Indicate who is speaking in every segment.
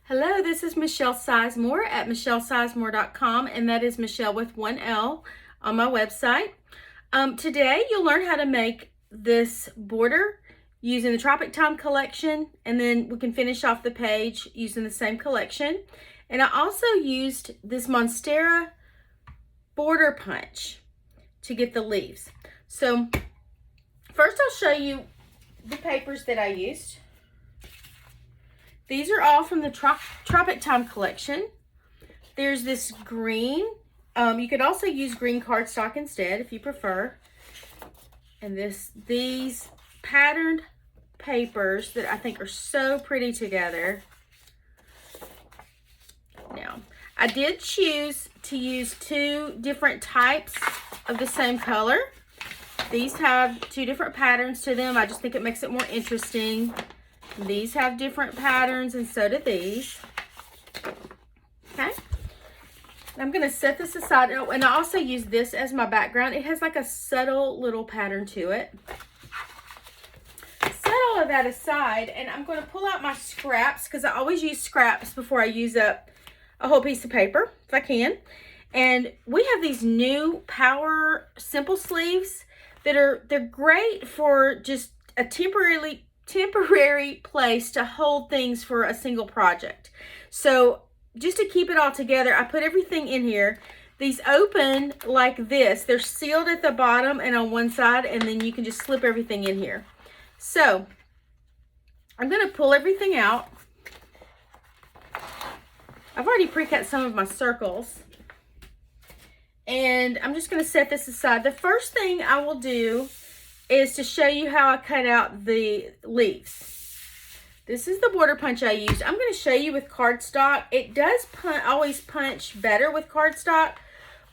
Speaker 1: Hello, this is Michelle Sizemore at michellesizemore.com, and that is Michelle with one L on my website. Today you'll learn how to make this border using the Tropic Time collection, and then we can finish off the page using the same collection. And I also used this Monstera border punch to get the leaves. So first I'll show you the papers that I used. These are all from the Tropic Time collection. There's this green. You could also use green cardstock instead if you prefer. And these patterned papers that I think are so pretty together. Now, I did choose to use two different types of the same color. These have two different patterns to them. I just think it makes it more interesting. These have different patterns, and so do these. Okay. I'm going to set this aside. Oh, and I also use this as my background. It has like a subtle little pattern to it. Set all of that aside, and I'm going to pull out my scraps because I always use scraps before I use up a whole piece of paper, if I can. And we have these new Power Simple Sleeves that they're great for just a temporary place to hold things for a single project. So just to keep it all together, I put everything in here. These open like this. They're sealed at the bottom and on one side, and then you can just slip everything in here. So I'm going to pull everything out. I've already pre-cut some of my circles, and I'm just going to set this aside. The first thing I will do is to show you how I cut out the leaves. This is the border punch I used. I'm going to show you with cardstock. It does always punch better with cardstock,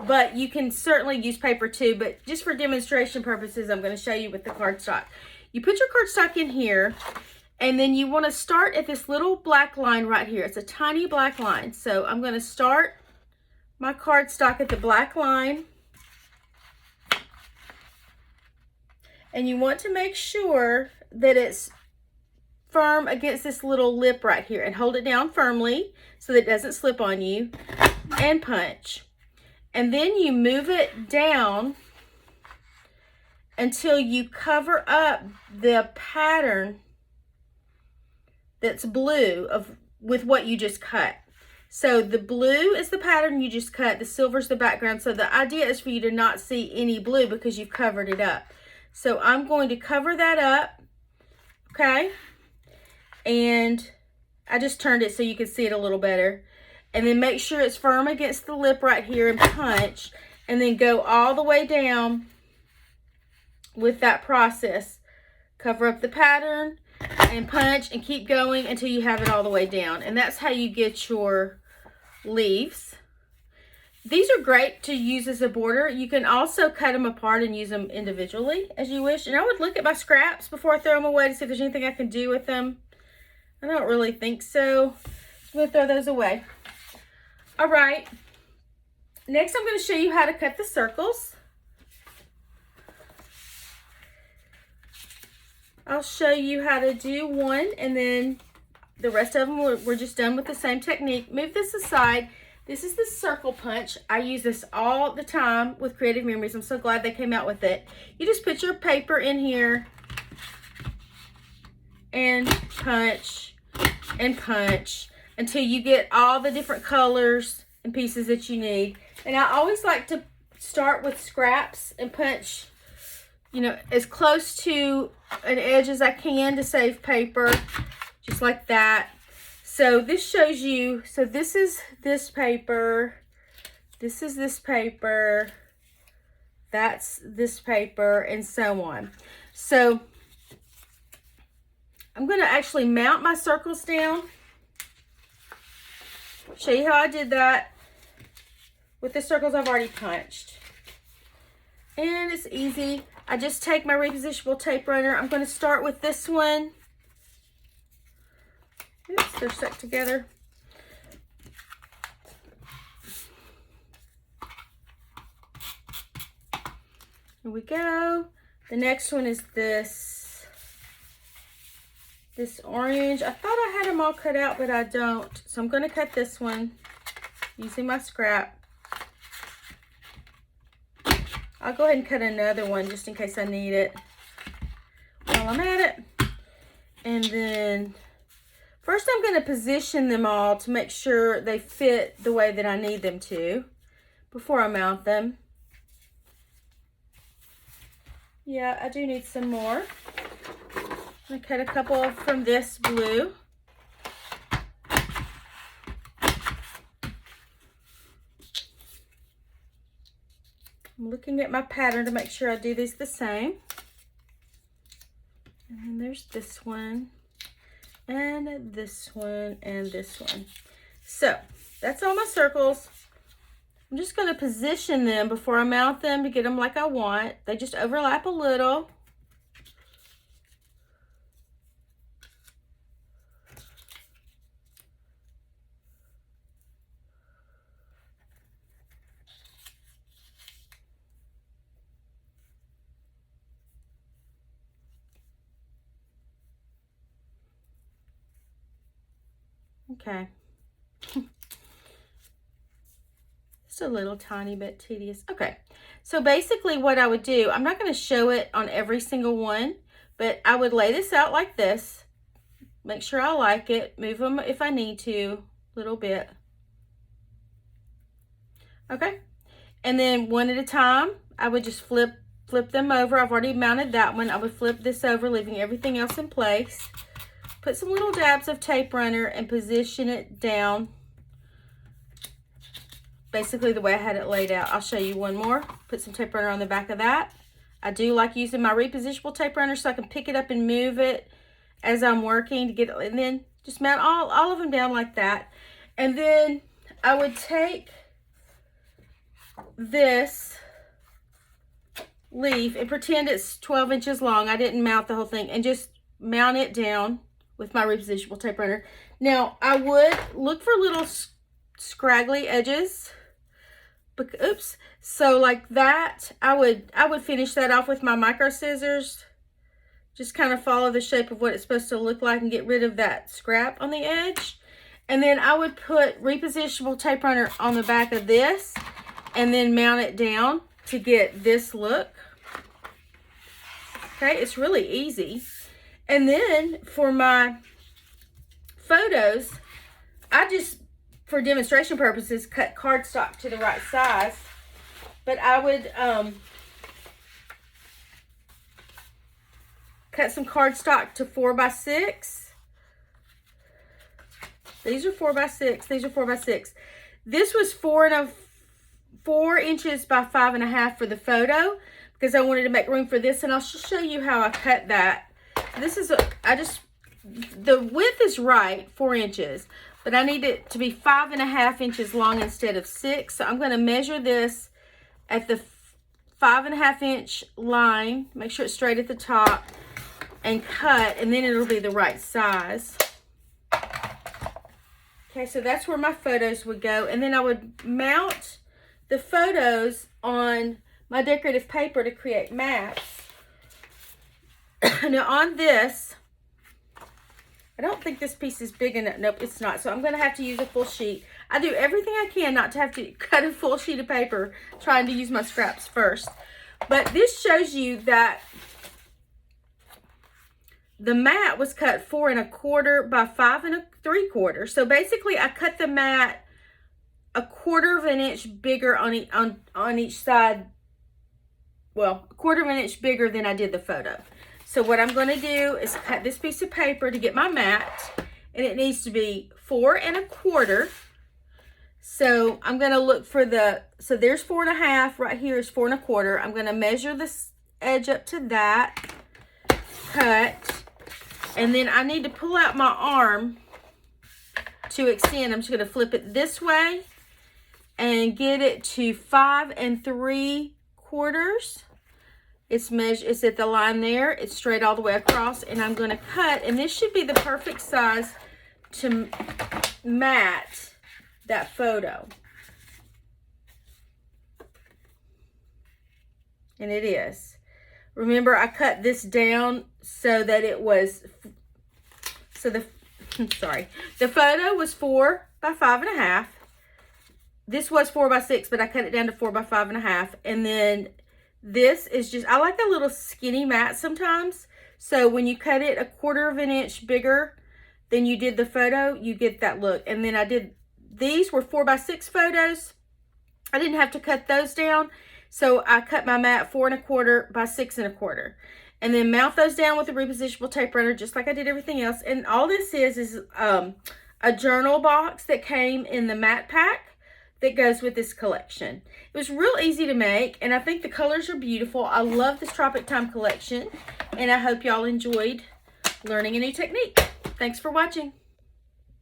Speaker 1: but you can certainly use paper too. But just for demonstration purposes, I'm going to show you with the cardstock. You put your cardstock in here, and then you want to start at this little black line right here. It's a tiny black line. So I'm going to start my cardstock at the black line. And you want to make sure that it's firm against this little lip right here, and hold it down firmly so that it doesn't slip on you, and punch. And then you move it down until you cover up the pattern that's blue with what you just cut. So the blue is the pattern you just cut, the silver's the background. So the idea is for you to not see any blue because you've covered it up. So I'm going to cover that up, okay? And I just turned it so you can see it a little better. And then make sure it's firm against the lip right here and punch. And then go all the way down with that process. Cover up the pattern and punch and keep going until you have it all the way down. And that's how you get your leaves. These are great to use as a border. You can also cut them apart and use them individually as you wish. And I would look at my scraps before I throw them away to see if there's anything I can do with them. I don't really think so. I'm going to throw those away. All right. Next, I'm going to show you how to cut the circles. I'll show you how to do one, and then the rest of them we're just done with the same technique. Move this aside. This is the circle punch. I use this all the time with Creative Memories. I'm so glad they came out with it. You just put your paper in here and punch until you get all the different colors and pieces that you need. And I always like to start with scraps and punch, you know, as close to an edge as I can to save paper, just like that. So this shows you, so this is this paper, this is this paper, that's this paper, and so on. So I'm going to actually mount my circles down. Show you how I did that with the circles I've already punched. And it's easy. I just take my repositionable tape runner. I'm going to start with this one. Oops, they're stuck together. Here we go. The next one is this this orange. I thought I had them all cut out, but I don't. So I'm going to cut this one using my scrap. I'll go ahead and cut another one just in case I need it while I'm at it. And then first I'm going to position them all to make sure they fit the way that I need them to before I mount them. Yeah, I do need some more. I'm going to cut a couple from this blue. I'm looking at my pattern to make sure I do these the same. And then there's this one, and this one, and this one. So that's all my circles. I'm just going to position them before I mount them to get them like I want. They just overlap a little. Okay. Just a little tiny bit tedious. Okay. So basically what I would do, I'm not going to show it on every single one, but I would lay this out like this. Make sure I like it. Move them if I need to, a little bit. Okay. And then one at a time, I would just flip them over. I've already mounted that one. I would flip this over, leaving everything else in place. Put some little dabs of tape runner and position it down. Basically the way I had it laid out. I'll show you one more. Put some tape runner on the back of that. I do like using my repositionable tape runner so I can pick it up and move it as I'm working to get it, and then just mount all of them down like that. And then I would take this leaf and pretend it's 12 inches long. I didn't mount the whole thing, and just mount it down with my repositionable tape runner. Now I would look for little scraggly edges. Oops. So like that, I would finish that off with my micro scissors. Just kind of follow the shape of what it's supposed to look like and get rid of that scrap on the edge. And then I would put repositionable tape runner on the back of this and then mount it down to get this look. Okay, it's really easy. And then for my photos, I just, for demonstration purposes, cut cardstock to the right size. But I would cut some cardstock to 4x6. These are 4x6. These are 4x6. This was 4 inches by 5.5 for the photo because I wanted to make room for this, and I'll show you how I cut that. This is the width is right, 4 inches, but I need it to be 5.5 inches long instead of 6. So I'm going to measure this at the 5.5 inch line, make sure it's straight at the top, and cut, and then it'll be the right size. Okay, so that's where my photos would go, and then I would mount the photos on my decorative paper to create maps. Now on this, I don't think this piece is big enough. Nope, it's not. So I'm going to have to use a full sheet. I do everything I can not to have to cut a full sheet of paper, trying to use my scraps first. But this shows you that the mat was cut 4 1/4 by 5 3/4. So basically I cut the mat 1/4 inch bigger on each side. Well, 1/4 inch bigger than I did the photo. So what I'm going to do is cut this piece of paper to get my mat, and it needs to be 4 1/4. So I'm going to look for so there's 4.5, right here is 4 1/4. I'm going to measure this edge up to that, cut, and then I need to pull out my arm to extend. I'm just going to flip it this way and get it to 5 3/4. It's at the line there. It's straight all the way across, and I'm going to cut, and this should be the perfect size to mat that photo. And it is. Remember, I cut this down so that it was So the, sorry, the photo was 4 by 5.5. This was 4 by 6, but I cut it down to 4 by 5.5. And then this is just, I like a little skinny mat sometimes. So when you cut it 1/4 of an inch bigger than you did the photo, you get that look. And then I did, these were 4 by 6 photos. I didn't have to cut those down. So I cut my mat 4 1/4 by 6 1/4. And then mount those down with a repositionable tape runner, just like I did everything else. And all this is a journal box that came in the mat pack that goes with this collection. It was real easy to make, and I think the colors are beautiful. I love this Tropic Time collection, and I hope y'all enjoyed learning a new technique. Thanks for watching.